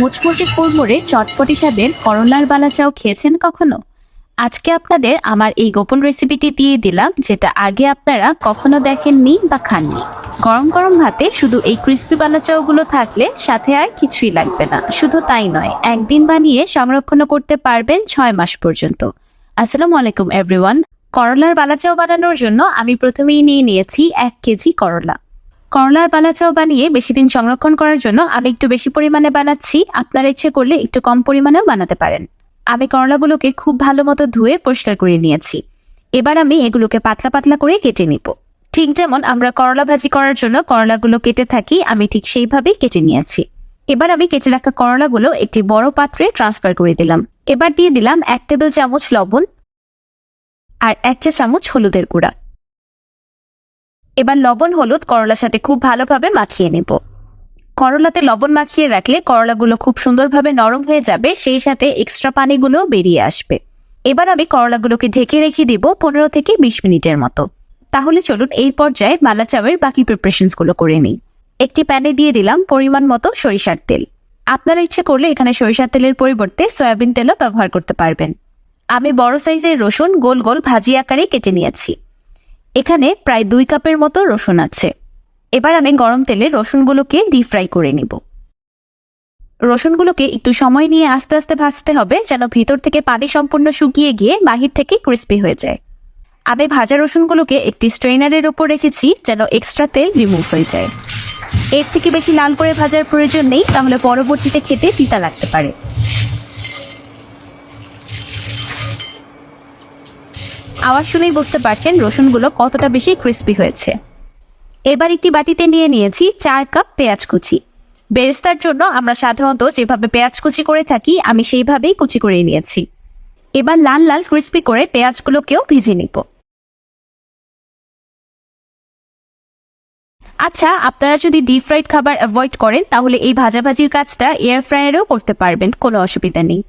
মুচমুচে কুড়মুড়ে চটপটি স্বাদের করলার বালা চাও খেয়েছেন কখনো? আজকে আপনাদের আমার এই গোপন রেসিপিটি দিয়ে দিলাম, যেটা আগে আপনারা কখনো দেখেননি বা খাননি। গরম গরম ভাতে শুধু এই ক্রিস্পি বালা চাওগুলো থাকলে সাথে আর কিছুই লাগবে না। শুধু তাই নয়, একদিন বানিয়ে সংরক্ষণ করতে পারবেন 6 মাস পর্যন্ত। আসসালামু আলাইকুম এভরিওয়ান। করলার বালা চাও বানানোর জন্য আমি প্রথমেই নিয়ে নিয়েছি 1 কেজি করলা। করলার বালা চাও বানিয়ে বেশি দিন সংরক্ষণ করার জন্য আমি একটু বেশি পরিমাণে বানাচ্ছি। আপনারা ইচ্ছে করলে একটু কম পরিমাণেও বানাতে পারেন। আমি করলাগুলোকে খুব ভালো মতো ধুয়ে পরিষ্কার করে নিয়েছি। এবার আমি এগুলোকে পাতলা পাতলা করে কেটে নিব। ঠিক যেমন আমরা করলা ভাজি করার জন্য করলাগুলো কেটে থাকি, আমি ঠিক সেইভাবেই কেটে নিয়েছি। এবার আমি কেটে রাখা করলাগুলো একটি বড় পাত্রে ট্রান্সফার করে দিলাম। এবার দিয়ে দিলাম 1 টেবিল চামচ লবণ আর 1 চা চামচ হলুদের গুঁড়া। এবার লবণ হলুদ করলার সাথে খুব ভালোভাবে মাখিয়ে নেব। করলাতে লবণ মাখিয়ে রাখলে করলাগুলো খুব সুন্দরভাবে নরম হয়ে যাবে, সেই সাথে এক্সট্রা পানিগুলো বেরিয়ে আসবে। এবার আমি করলাগুলোকে ঢেকে রেখে দিব 15 থেকে 20 মিনিটের মতো। তাহলে চলুন এই পর্যায়ে বালা চাওয়ের বাকি প্রিপারেশনসগুলো করে নিই। একটি প্যানে দিয়ে দিলাম পরিমাণ মতো সরিষার তেল। আপনারা ইচ্ছে করলে এখানে সরিষার তেলের পরিবর্তে সয়াবিন তেলও ব্যবহার করতে পারবেন। আমি বড় সাইজের রসুন গোল গোল ভাজি আকারে কেটে নিয়েছি। এখানে প্রায় 2 কাপের মতো রসুন আছে। এবার আমি গরম তেলে রসুনগুলোকে ডিপ ফ্রাই করে নিব। রসুনগুলোকে একটু সময় নিয়ে আস্তে আস্তে ভাজতে হবে, যেন ভিতর থেকে পানি সম্পূর্ণ শুকিয়ে গিয়ে বাহির থেকে ক্রিস্পি হয়ে যায়। আমি ভাজা রসুনগুলোকে একটি স্ট্রেনারের উপর রেখেছি, যেন এক্সট্রা তেল রিমুভ হয়ে যায়। এর থেকে বেশি লাল করে ভাজার প্রয়োজন নেই, তাহলে পরবর্তীতে খেতে তিতা লাগতে পারে। আওয়াজ শুনেই বুঝতে পারছেন রসুনগুলো কতটা বেশি ক্রিস্পি হয়েছে। এবার একটি বাটিতে নিয়ে নিয়েছি 4 কাপ পেঁয়াজ কুচি। বেরেস্তার জন্য আমরা সাধারণত যেভাবে পেঁয়াজ কুচি করে থাকি, আমি সেইভাবেই কুচি করে নিয়েছি। এবার লাল লাল ক্রিস্পি করে পেঁয়াজগুলোকেও ভেজে নিব। আচ্ছা, আপনারা যদি ডিপ ফ্রাইড খাবার অ্যাভয়েড করেন, তাহলে এই ভাজাভাজির কাজটা এয়ার ফ্রায়ারেও করতে পারবেন, কোনো অসুবিধা নেই।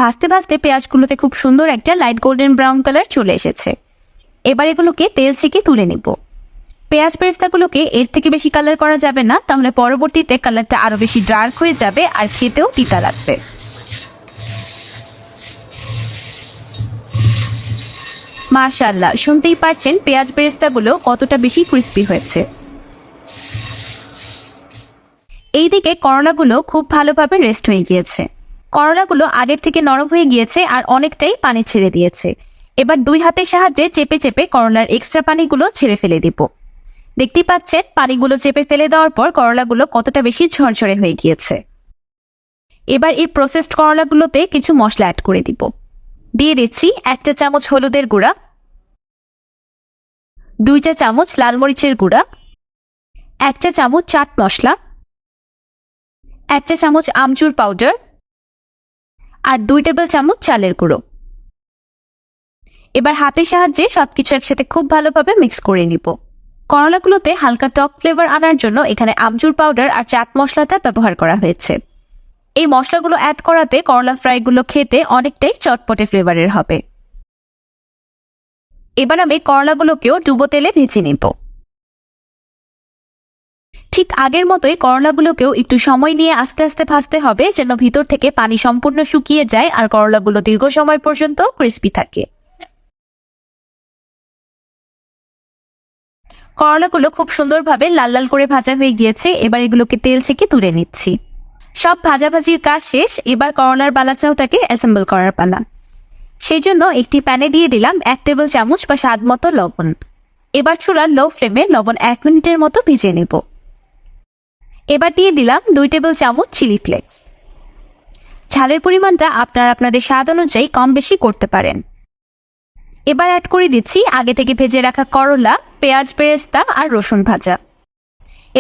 ভাজতে ভাজতে পেঁয়াজগুলোতে খুব সুন্দর একটা লাইট গোল্ডেন ব্রাউন কালার চলে এসেছে। এবার এগুলোকে তেল থেকে তুলে নিব। পেঁয়াজ বেরেস্তাগুলোকে এর থেকে বেশি কালার করা যাবে না, তাহলে পরবর্তীতে কালারটা আরো বেশি ডার্ক হয়ে যাবে আর খেতেও তিতা লাগবে। মাশাআল্লাহ, শুনতেই পারছেন পেঁয়াজ বেরেস্তাগুলো কতটা বেশি ক্রিস্পি হয়েছে। এইদিকে করলাগুলো খুব ভালোভাবে রেস্ট হয়ে গিয়েছে। করলাগুলো আগের থেকে নরম হয়ে গিয়েছে আর অনেকটাই পানি ছেড়ে দিয়েছে। এবার 2 হাতের সাহায্যে চেপে চেপে করলার এক্সট্রা পানিগুলো ছেড়ে ফেলে দিব। দেখতেই পাচ্ছেন পানিগুলো চেপে ফেলে দেওয়ার পর করলাগুলো কতটা বেশি ঝরঝরে হয়ে গিয়েছে। এবার এই প্রসেসড করলাগুলোতে কিছু মশলা অ্যাড করে দিব। দিয়ে দিচ্ছি 1 চা চামচ হলুদের গুঁড়া, 2 চা চামচ লাল মরিচের গুঁড়া, 1 চা চামচ চাট মশলা, 1 চা চামচ আমচুর পাউডার আর 2 টেবিল চামচ চালের গুঁড়ো। এবার হাতের সাহায্যে সবকিছু একসাথে খুব ভালোভাবে মিক্স করে নিব। করলাগুলোতে হালকা টক ফ্লেভার আনার জন্য এখানে আমচুর পাউডার আর চাট মশলাটা ব্যবহার করা হয়েছে। এই মশলাগুলো অ্যাড করাতে করলা ফ্রাইগুলো খেতে অনেকটাই চটপটে ফ্লেভারের হবে। এবার আমি করলাগুলোকেও ডুবো তেলে ভেজে নিব। ঠিক আগের মতোই করলাগুলোকেও একটু সময় নিয়ে আস্তে আস্তে ভাজতে হবে, যেন ভিতর থেকে পানি সম্পূর্ণ শুকিয়ে যায় আর করলাগুলো দীর্ঘ সময় পর্যন্ত ক্রিস্পি থাকে। করলাগুলো খুব সুন্দরভাবে লাল লাল করে ভাজা হয়ে গিয়েছে। এবার এগুলোকে তেল থেকে তুলে নিচ্ছি। সব ভাজাভাজির কাজ শেষ। এবার করলার বালা চাওটাকে অ্যাসেম্বল করার পালা। সেই জন্য একটি প্যানে দিয়ে দিলাম 1 টেবিল চামচ বা স্বাদ মতো লবণ। এবার চুলার লো ফ্লেমে লবণ 1 মিনিটের মতো ভিজিয়ে নেব। এবার দিয়ে দিলাম 2 টেবিল চামচ চিলি ফ্লেক্স। ঝালের পরিমাণটা আপনারা আপনাদের স্বাদ অনুযায়ী কম বেশি করতে পারেন। এবার অ্যাড করে দিচ্ছি আগে থেকে ভেজে রাখা করলা, পেঁয়াজ বেরেস্তা আর রসুন ভাজা।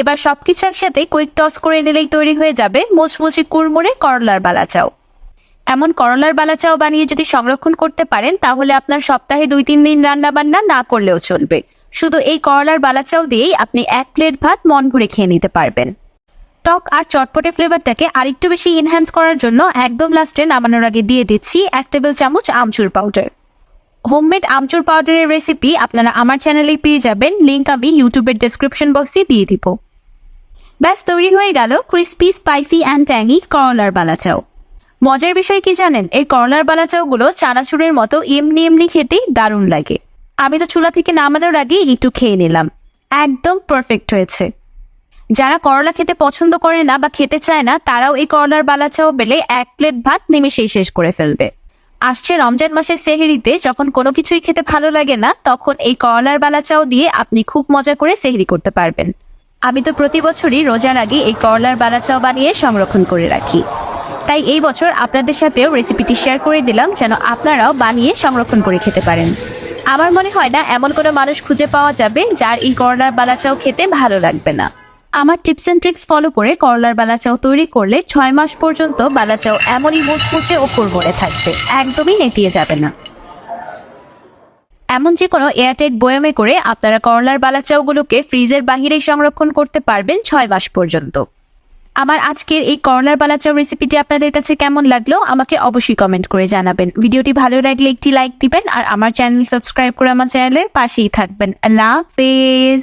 এবার সবকিছু একসাথে কুইক টস করে নিলেই তৈরি হয়ে যাবে মুচমুচে কুড়মুড়ে করলার বালা চাও। এমন করলার বালা চাও বানিয়ে যদি সংরক্ষণ করতে পারেন, তাহলে আপনার সপ্তাহে 2-3 দিন রান্না বান্না না করলেও চলবে। শুধু এই করলার বালা চাও দিয়েই আপনি 1 প্লেট ভাত মন ভরে খেয়ে নিতে পারবেন। টক আর চটপটে ফ্লেভারটাকে আরেকটু বেশি এনহ্যান্স করার জন্য একদম লাস্টে নামানোর আগে দিয়ে দিচ্ছি 1 টেবিল চামচ আমচুর পাউডার। হোমমেড আমচুর পাউডারের রেসিপি আপনারা আমার চ্যানেলেই পেয়ে যাবেন, লিংক আমি ইউটিউবের ডেসক্রিপশন বক্সে দিয়ে দিব। ব্যাস তৈরি হয়ে গেল ক্রিস্পি স্পাইসি অ্যান্ড ট্যাঙ্গি করলার বালাচাও। মজার বিষয় কি জানেন, এই করলার বালাচাওগুলো চানাচুরের মতো এমনি এমনি খেতেই দারুণ লাগে। আমি তো চুলা থেকে নামানোর আগে একটু খেয়ে নিলাম, একদম পারফেক্ট হয়েছে। যারা করলা খেতে পছন্দ করে না বা খেতে চায় না, তারাও এই করলার বালাচাও বেলে 1 প্লেট ভাত নিমেষেই শেষ করে ফেলবে। আসছে রমজান মাসের সেহরিতে যখন কোনো কিছুই খেতে ভালো লাগে না, তখন এই করলার বালাচাও দিয়ে আপনি খুব মজা করে সেহরি করতে পারবেন। আমি তো প্রতি বছরই রোজার আগে এই করলার বালাচাও বানিয়ে সংরক্ষণ করে রাখি, তাই এই বছর আপনাদের সাথেও রেসিপিটি শেয়ার করে দিলাম যেন আপনারাও বানিয়ে সংরক্ষণ করে খেতে পারেন। আমার মনে হয় না এমন কোনো মানুষ খুঁজে পাওয়া যাবে যার এই করলার বালাচাও খেতে ভালো লাগবে না। আমার টিপস অ্যান্ড ট্রিক্স ফলো করে করলার বালাচাও তৈরি করলে 6 মাস পর্যন্ত বালাচাও এমনই মুচমুচে ও কুড়মুড়ে থাকবে, একদমই নেতিয়ে যাবে না। এমন যে কোনো এয়ারটাইট বয়ামে করে আপনারা করলার বালাচাওগুলোকে ফ্রিজের বাহিরেই সংরক্ষণ করতে পারবেন 6 মাস পর্যন্ত। আমার আজকের এই করলার বালাচাও রেসিপিটি আপনাদের কাছে কেমন লাগলো আমাকে অবশ্যই কমেন্ট করে জানাবেন। ভিডিওটি ভালো লাগলে একটি লাইক দিবেন আর আমার চ্যানেল সাবস্ক্রাইব করে আমার চ্যানেলের পাশেই থাকবেন। আল্লাহ হাফেজ।